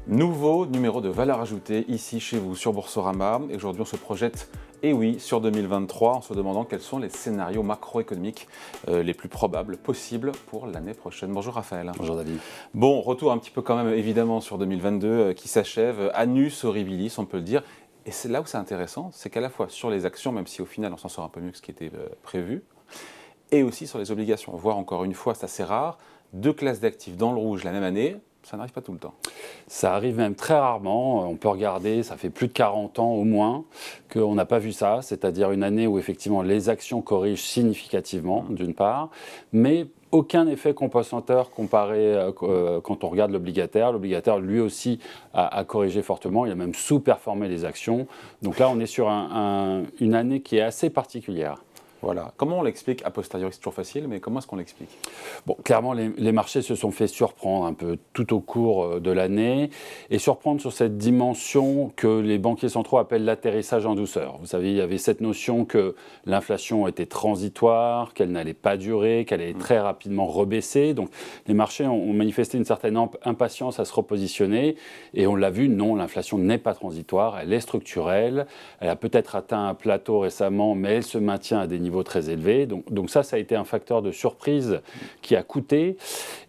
Nouveau numéro de valeur ajoutée ici chez vous sur Boursorama. Et aujourd'hui, on se projette, et oui, sur 2023 en se demandant quels sont les scénarios macroéconomiques les plus probables possibles pour l'année prochaine. Bonjour Raphaël. Bonjour David. Bon, retour un petit peu quand même évidemment sur 2022 qui s'achève, annus horribilis on peut le dire. Et c'est là où c'est intéressant, c'est qu'à la fois sur les actions, même si au final on s'en sort un peu mieux que ce qui était prévu, et aussi sur les obligations. Voire encore une fois, c'est assez rare, deux classes d'actifs dans le rouge la même année. Ça n'arrive pas tout le temps. Ça arrive même très rarement. On peut regarder, ça fait plus de 40 ans au moins qu'on n'a pas vu ça, c'est-à-dire une année où effectivement les actions corrigent significativement, d'une part, mais aucun effet compensateur comparé quand on regarde l'obligataire. L'obligataire, lui aussi, a corrigé fortement. Il a même sous-performé les actions. Donc là, on est sur une année qui est assez particulière. Voilà. Comment on l'explique a posteriori? C'est toujours facile, mais comment est-ce qu'on l'explique? Bon, clairement, les marchés se sont fait surprendre un peu tout au cours de l'année et surprendre sur cette dimension que les banquiers centraux appellent l'atterrissage en douceur. Vous savez, il y avait cette notion que l'inflation était transitoire, qu'elle n'allait pas durer, qu'elle allait très rapidement rebaisser. Donc, les marchés ont manifesté une certaine impatience à se repositionner et on l'a vu, non, l'inflation n'est pas transitoire, elle est structurelle. Elle a peut-être atteint un plateau récemment, mais elle se maintient à des niveaux très élevés. Donc ça a été un facteur de surprise qui a coûté.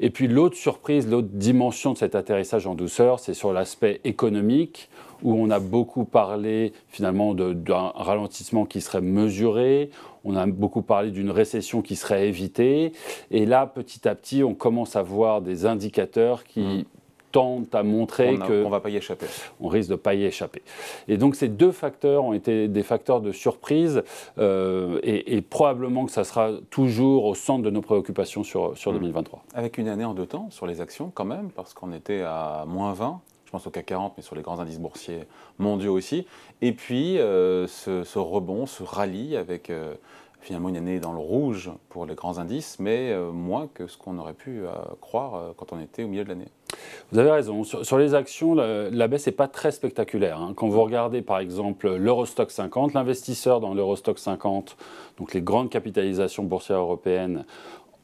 Et puis l'autre surprise, l'autre dimension de cet atterrissage en douceur, c'est sur l'aspect économique, où on a beaucoup parlé finalement d'un ralentissement qui serait mesuré. On a beaucoup parlé d'une récession qui serait évitée. Et là, petit à petit, on commence à voir des indicateurs qui tente à montrer qu'on va pas y échapper. On risque de ne pas y échapper. Et donc ces deux facteurs ont été des facteurs de surprise et probablement que ça sera toujours au centre de nos préoccupations sur 2023. Avec une année en deux temps sur les actions quand même, parce qu'on était à moins 20, je pense au CAC 40, mais sur les grands indices boursiers mondiaux aussi. Et puis ce rebond, ce rallye avec finalement une année dans le rouge pour les grands indices, mais moins que ce qu'on aurait pu croire quand on était au milieu de l'année. Vous avez raison. Sur les actions, la baisse n'est pas très spectaculaire. Quand vous regardez par exemple l'Eurostoxx 50, l'investisseur dans l'Eurostoxx 50, donc les grandes capitalisations boursières européennes,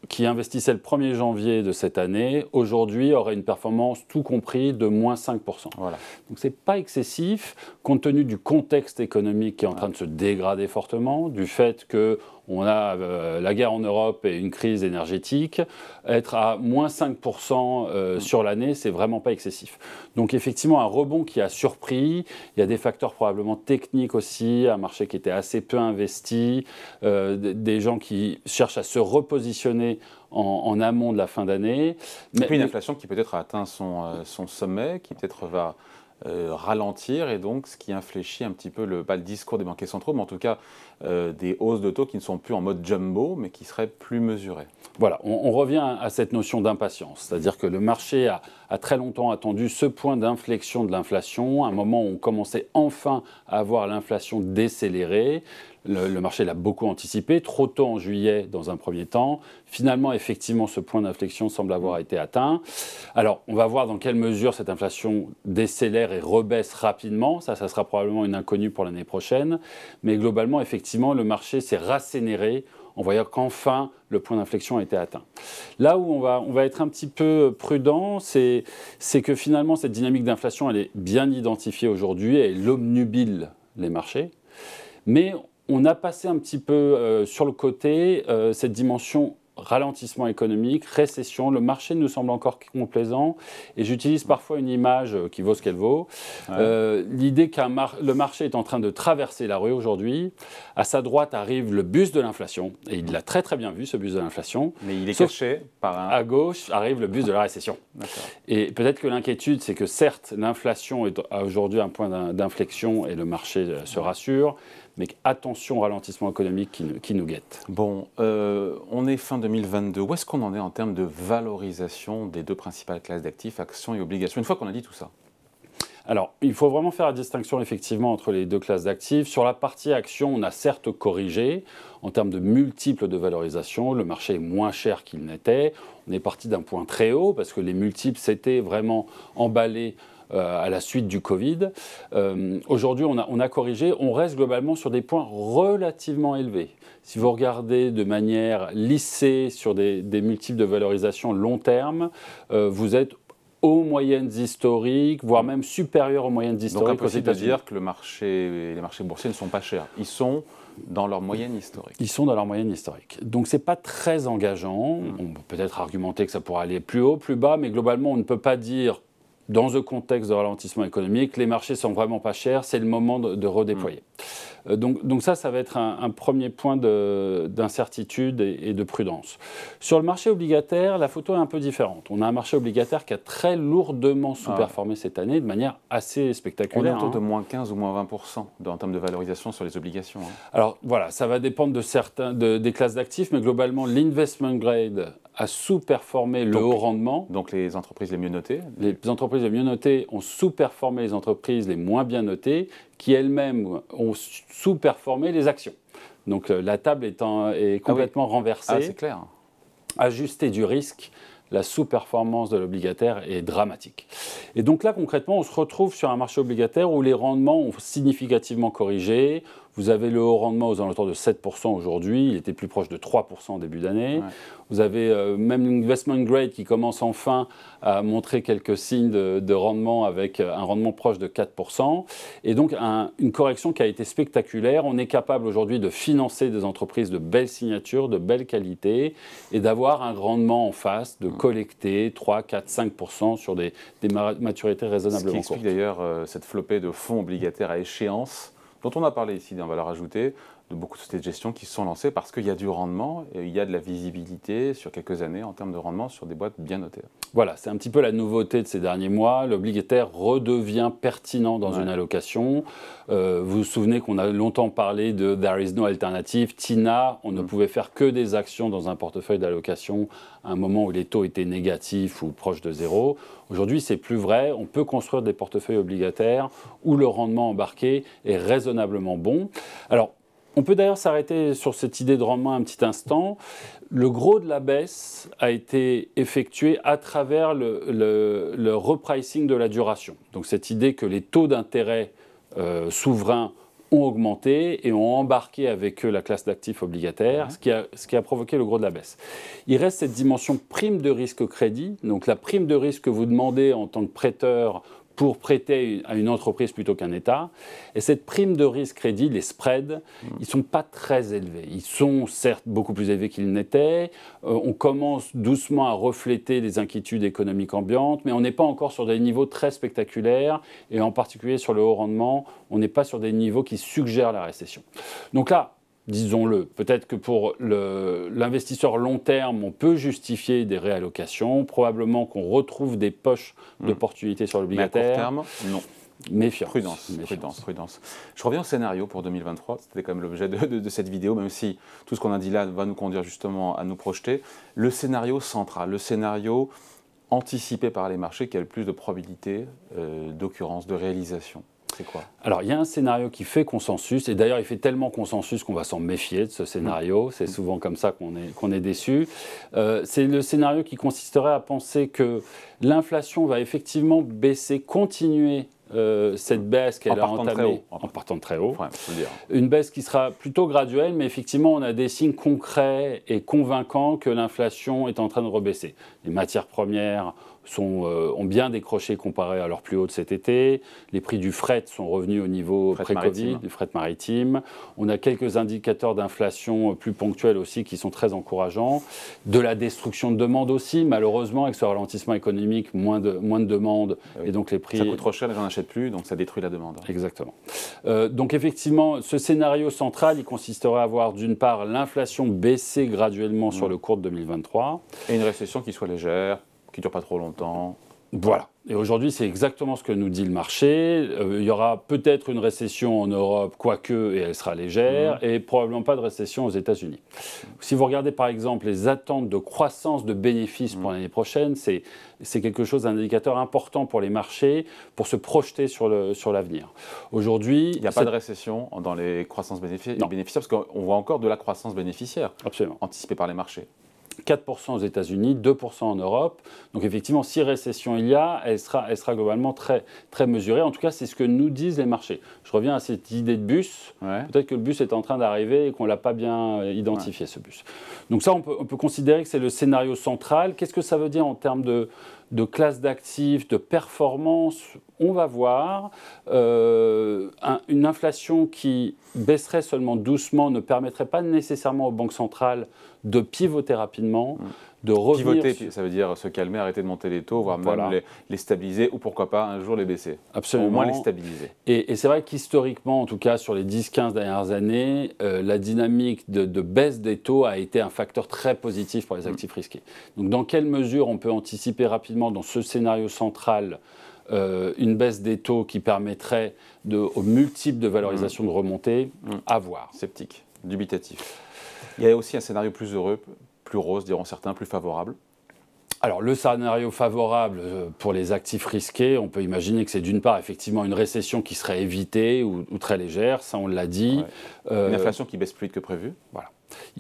qui investissait le 1er janvier de cette année, aujourd'hui aurait une performance tout compris de moins 5%. Voilà. Donc ce n'est pas excessif, compte tenu du contexte économique qui est en train de se dégrader fortement, du fait qu'on a la guerre en Europe et une crise énergétique. Être à moins 5% sur l'année, c'est vraiment pas excessif. Donc effectivement, un rebond qui a surpris. Il y a des facteurs probablement techniques aussi, un marché qui était assez peu investi, des gens qui cherchent à se repositionner en amont de la fin d'année. Et puis une inflation qui peut-être a atteint son sommet, qui peut-être va ralentir, et donc ce qui infléchit un petit peu pas le discours des banquiers centraux, mais en tout cas des hausses de taux qui ne sont plus en mode jumbo, mais qui seraient plus mesurées. Voilà, on revient à cette notion d'impatience, c'est-à-dire que le marché a très longtemps attendu ce point d'inflexion de l'inflation, un moment où on commençait enfin à voir l'inflation décélérer. Le marché l'a beaucoup anticipé, trop tôt en juillet dans un premier temps. Finalement, effectivement, ce point d'inflexion semble avoir été atteint. Alors, on va voir dans quelle mesure cette inflation décélère et rebaisse rapidement. Ça sera probablement une inconnue pour l'année prochaine. Mais globalement, effectivement, le marché s'est rassénéré en voyant qu'enfin le point d'inflexion a été atteint. Là où on va être un petit peu prudent, c'est que finalement cette dynamique d'inflation, elle est bien identifiée aujourd'hui, elle obnubile les marchés, mais on a passé un petit peu sur le côté cette dimension ralentissement économique, récession. Le marché nous semble encore complaisant et j'utilise parfois une image qui vaut ce qu'elle vaut. Ouais. L'idée que le marché est en train de traverser la rue aujourd'hui. À sa droite arrive le bus de l'inflation et il l'a très très bien vu, ce bus de l'inflation. Mais il est caché par un... À gauche arrive le bus de la récession. Et peut-être que l'inquiétude, c'est que certes, l'inflation est aujourd'hui un point d'inflexion et le marché se rassure, mais attention au ralentissement économique qui nous guette. Bon, on est fin 2022. Où est-ce qu'on en est en termes de valorisation des deux principales classes d'actifs, actions et obligations, une fois qu'on a dit tout ça? Alors, il faut vraiment faire la distinction effectivement entre les deux classes d'actifs. Sur la partie actions, on a certes corrigé en termes de multiples de valorisation. Le marché est moins cher qu'il n'était. On est parti d'un point très haut parce que les multiples s'étaient vraiment emballés à la suite du Covid. Aujourd'hui, on a corrigé. On reste globalement sur des points relativement élevés. Si vous regardez de manière lissée sur des multiples de valorisation long terme, vous êtes aux moyennes historiques, voire même supérieures aux moyennes historiques. Donc impossible de dire que les marchés boursiers ne sont pas chers. Ils sont dans leur moyenne historique. Ils sont dans leur moyenne historique. Donc ce n'est pas très engageant. On peut peut-être argumenter que ça pourrait aller plus haut, plus bas, mais globalement, on ne peut pas dire, dans ce contexte de ralentissement économique, les marchés sont vraiment pas chers, c'est le moment de redéployer. Donc ça va être un premier point d'incertitude et de prudence. Sur le marché obligataire, la photo est un peu différente. On a un marché obligataire qui a très lourdement sous-performé cette année de manière assez spectaculaire. On est autour de moins 15 ou moins 20% en termes de valorisation sur les obligations. Alors voilà, ça va dépendre des classes d'actifs, mais globalement, l'investment grade a sous-performé le haut rendement. Donc les entreprises les mieux notées. Les entreprises les mieux notées ont sous-performé les entreprises les moins bien notées, qui elles-mêmes ont sous-performé les actions. Donc la table est complètement renversée. C'est clair. Ajuster du risque, la sous-performance de l'obligataire est dramatique. Et donc là, concrètement, on se retrouve sur un marché obligataire où les rendements ont significativement corrigé. Vous avez le haut rendement aux alentours de 7% aujourd'hui, il était plus proche de 3% en début d'année. Ouais. Vous avez même l'investment grade qui commence enfin à montrer quelques signes de rendement avec un rendement proche de 4%. Et donc une correction qui a été spectaculaire. On est capable aujourd'hui de financer des entreprises de belles signatures, de belle qualité et d'avoir un rendement en face, de collecter 3, 4, 5% sur des maturités raisonnablement courtes. Ce qui explique d'ailleurs cette flopée de fonds obligataires à échéance dont on a parlé ici dans Valeurs Ajoutées, de beaucoup de sociétés de gestion qui se sont lancées parce qu'il y a du rendement et il y a de la visibilité sur quelques années en termes de rendement sur des boîtes bien notées. Voilà, c'est un petit peu la nouveauté de ces derniers mois. L'obligataire redevient pertinent dans une allocation. Vous vous souvenez qu'on a longtemps parlé de There is no alternative, TINA. On ne pouvait faire que des actions dans un portefeuille d'allocation à un moment où les taux étaient négatifs ou proches de zéro. Aujourd'hui, c'est plus vrai. On peut construire des portefeuilles obligataires où le rendement embarqué est raisonnablement bon. Alors, on peut d'ailleurs s'arrêter sur cette idée de rendement un petit instant. Le gros de la baisse a été effectué à travers le repricing de la duration. Donc cette idée que les taux d'intérêt souverains ont augmenté et ont embarqué avec eux la classe d'actifs obligataires, ce qui a provoqué le gros de la baisse. Il reste cette dimension prime de risque crédit, donc la prime de risque que vous demandez en tant que prêteur pour prêter à une entreprise plutôt qu'un État. Et cette prime de risque crédit, les spreads, ils ne sont pas très élevés. Ils sont certes beaucoup plus élevés qu'ils n'étaient. On commence doucement à refléter les inquiétudes économiques ambiantes, mais on n'est pas encore sur des niveaux très spectaculaires. Et en particulier sur le haut rendement, on n'est pas sur des niveaux qui suggèrent la récession. Donc là, disons-le, peut-être que pour l'investisseur long terme, on peut justifier des réallocations. Probablement qu'on retrouve des poches d'opportunités sur l'obligataire. Mais à court terme, non. Méfiance. Prudence. Je reviens au scénario pour 2023. C'était quand même l'objet de cette vidéo, même si tout ce qu'on a dit là va nous conduire justement à nous projeter. Le scénario central, le scénario anticipé par les marchés qui a le plus de probabilité d'occurrence, de réalisation. C'est quoi? Alors, il y a un scénario qui fait consensus, et d'ailleurs, il fait tellement consensus qu'on va s'en méfier de ce scénario. C'est souvent comme ça qu'on est déçu. C'est le scénario qui consisterait à penser que l'inflation va effectivement baisser, continuer cette baisse qu'elle a entamée en partant de très haut. Ouais, faut le dire. Une baisse qui sera plutôt graduelle, mais effectivement, on a des signes concrets et convaincants que l'inflation est en train de rebaisser. Les matières premières ont bien décroché comparé à leur plus haut de cet été. Les prix du fret sont revenus au niveau pré-Covid, du fret maritime. On a quelques indicateurs d'inflation plus ponctuels aussi qui sont très encourageants. De la destruction de demande aussi, malheureusement, avec ce ralentissement économique, moins de demande. Oui. Et donc les prix... Ça coûte trop cher, les gens n'achètent plus, donc ça détruit la demande. Exactement. Donc effectivement, ce scénario central, il consisterait à voir d'une part l'inflation baisser graduellement sur le cours de 2023. Et une récession qui soit légère, qui ne dure pas trop longtemps. Voilà. Et aujourd'hui, c'est exactement ce que nous dit le marché. Il y aura peut-être une récession en Europe, quoique, et elle sera légère, et probablement pas de récession aux États-Unis. Si vous regardez par exemple les attentes de croissance de bénéfices pour l'année prochaine, c'est quelque chose, un indicateur important pour les marchés, pour se projeter sur l'avenir. Aujourd'hui, il n'y a pas de récession dans les croissances bénéficiaires, parce qu'on voit encore de la croissance bénéficiaire, absolument, anticipée par les marchés. 4% aux États-Unis, 2% en Europe. Donc effectivement, si récession il y a, elle sera globalement très, très mesurée. En tout cas, c'est ce que nous disent les marchés. Je reviens à cette idée de bus. Ouais. Peut-être que le bus est en train d'arriver et qu'on ne l'a pas bien identifié, ce bus. Donc ça, on peut considérer que c'est le scénario central. Qu'est-ce que ça veut dire en termes de classe d'actifs, de performance? On va voir. Une inflation qui baisserait seulement doucement ne permettrait pas nécessairement aux banques centrales de pivoter rapidement, de revenir... Pivoter, ça veut dire se calmer, arrêter de monter les taux, voire même les stabiliser, ou pourquoi pas un jour les baisser. Absolument. Au moins les stabiliser. Et c'est vrai qu'historiquement, en tout cas sur les 10-15 dernières années, la dynamique de baisse des taux a été un facteur très positif pour les actifs risqués. Donc dans quelle mesure on peut anticiper rapidement dans ce scénario central une baisse des taux qui permettrait aux multiples de valorisation de remonter? À voir. Sceptique, dubitatif. Il y a aussi un scénario plus heureux, plus rose, diront certains, plus favorable. Alors, le scénario favorable pour les actifs risqués, on peut imaginer que c'est d'une part effectivement une récession qui serait évitée ou très légère, ça on l'a dit. Ouais. Une inflation qui baisse plus vite que prévu. Voilà.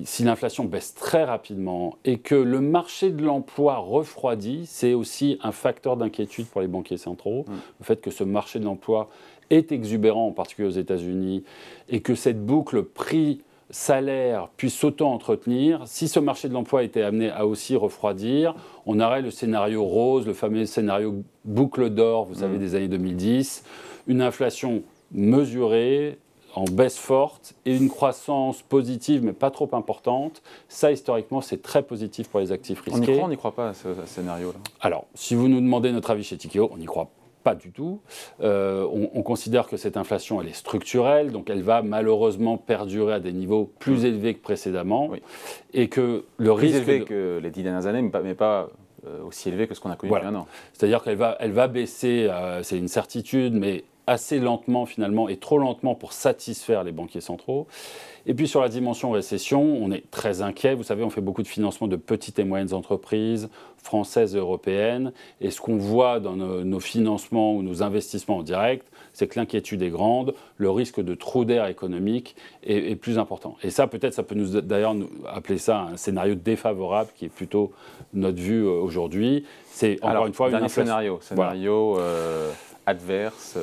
Si l'inflation baisse très rapidement et que le marché de l'emploi refroidit, c'est aussi un facteur d'inquiétude pour les banquiers centraux. Le fait que ce marché de l'emploi est exubérant, en particulier aux États-Unis, et que cette boucle prix-salaire puisse s'auto-entretenir. Si ce marché de l'emploi était amené à aussi refroidir, on aurait le scénario rose, le fameux scénario boucle d'or, vous savez, des années 2010, une inflation mesurée, en baisse forte, et une croissance positive, mais pas trop importante. Ça, historiquement, c'est très positif pour les actifs risqués. On y croit ou on n'y croit pas à ce scénario-là? Alors, si vous nous demandez notre avis chez Tikehau, on n'y croit pas du tout. On considère que cette inflation, elle est structurelle, donc elle va malheureusement perdurer à des niveaux plus élevés que précédemment. Oui. Et que le risque... Plus élevé que les 10 dernières années, mais pas aussi élevé que ce qu'on a connu depuis un an. C'est-à-dire qu'elle va baisser, c'est une certitude, mais assez lentement finalement, et trop lentement pour satisfaire les banquiers centraux. Et puis sur la dimension récession, on est très inquiet. Vous savez, on fait beaucoup de financement de petites et moyennes entreprises françaises et européennes. Et ce qu'on voit dans nos financements ou nos investissements en direct, c'est que l'inquiétude est grande, le risque de trou d'air économique est plus important. Et ça, peut-être, ça peut d'ailleurs appeler ça un scénario défavorable, qui est plutôt notre vue aujourd'hui. C'est encore une fois une inflation. Scénario adverse,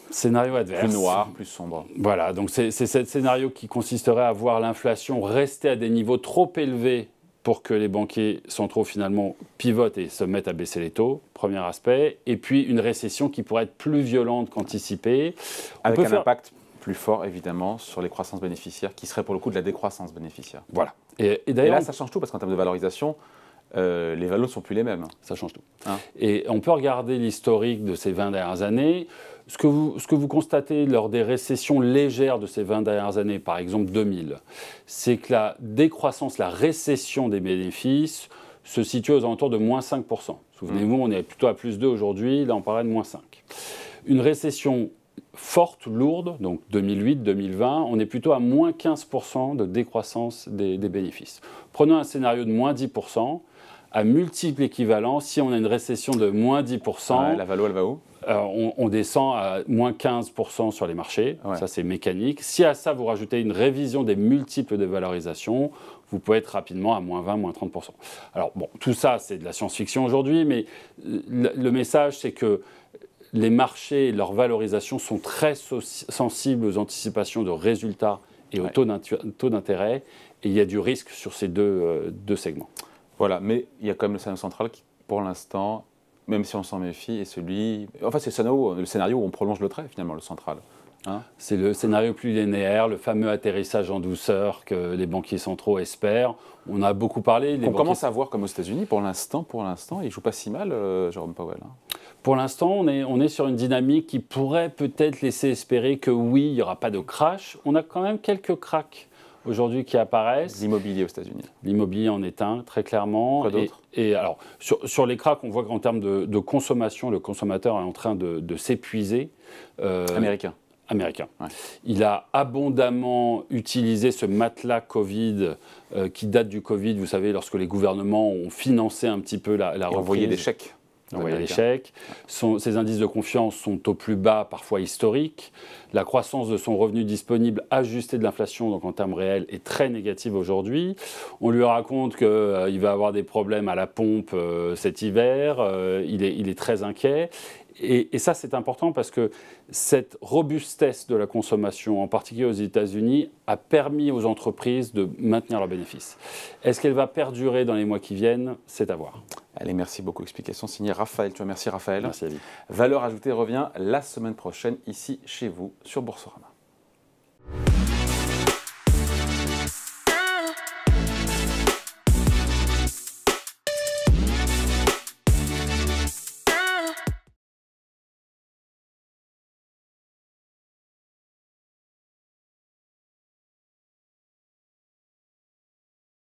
scénario adverse, plus noir, plus sombre. Voilà, donc c'est ce scénario qui consisterait à voir l'inflation rester à des niveaux trop élevés pour que les banquiers centraux finalement pivotent et se mettent à baisser les taux, premier aspect, et puis une récession qui pourrait être plus violente qu'anticipée. Avec un impact plus fort évidemment sur les croissances bénéficiaires, qui serait pour le coup de la décroissance bénéficiaire. Voilà. Et là, ça change tout, parce qu'en termes de valorisation, les valos ne sont plus les mêmes. Ça change tout. Et on peut regarder l'historique de ces 20 dernières années. Ce que vous constatez lors des récessions légères de ces 20 dernières années, par exemple 2000, c'est que la décroissance, la récession des bénéfices se situe aux alentours de moins 5%. Souvenez-vous, on est plutôt à plus 2 aujourd'hui, là on parlait de moins 5. Une récession forte, lourde, donc 2008-2020, on est plutôt à moins 15% de décroissance des bénéfices. Prenons un scénario de moins 10%, à multiples équivalents, si on a une récession de moins 10%, la valo, elle va où? On descend à moins 15% sur les marchés, ça c'est mécanique. Si à ça vous rajoutez une révision des multiples de valorisation, vous pouvez être rapidement à moins 20, moins 30%. Alors bon, tout ça c'est de la science-fiction aujourd'hui, mais le message c'est que les marchés et leur valorisation sont très sensibles aux anticipations de résultats et au taux d'intérêt, et il y a du risque sur ces deux segments. Voilà, mais il y a quand même le scénario central qui, pour l'instant, même si on s'en méfie, est celui... Enfin, c'est le scénario où on prolonge le trait, finalement, le central. C'est le scénario plus linéaire, le fameux atterrissage en douceur que les banquiers centraux espèrent. On a beaucoup parlé... On commence à voir comme aux États-Unis, pour l'instant, il ne joue pas si mal, Jérôme Powell. Pour l'instant, on est sur une dynamique qui pourrait peut-être laisser espérer que oui, il n'y aura pas de crash. On a quand même quelques cracks aujourd'hui qui apparaissent. L'immobilier aux États-Unis. L'immobilier en est un, très clairement. Quoi d'autre? Et alors, sur les cracks, on voit qu'en termes de consommation, le consommateur est en train de s'épuiser. Américain. Ouais. Il a abondamment utilisé ce matelas Covid qui date du Covid. Vous savez, lorsque les gouvernements ont financé un petit peu la reprise. Envoyé des chèques. envoyé à l'échec. Ses indices de confiance sont au plus bas, parfois historiques. La croissance de son revenu disponible ajusté de l'inflation, donc en termes réels, est très négative aujourd'hui. On lui raconte qu'il va avoir des problèmes à la pompe cet hiver. Il est très inquiet. Et ça, c'est important parce que cette robustesse de la consommation, en particulier aux États-Unis, a permis aux entreprises de maintenir leurs bénéfices. Est-ce qu'elle va perdurer dans les mois qui viennent? C'est à voir. Allez, merci beaucoup. Explication signée Raphaël. Tu vois, merci Raphaël. Merci Ali. Valeur ajoutée revient la semaine prochaine ici chez vous sur Boursorama.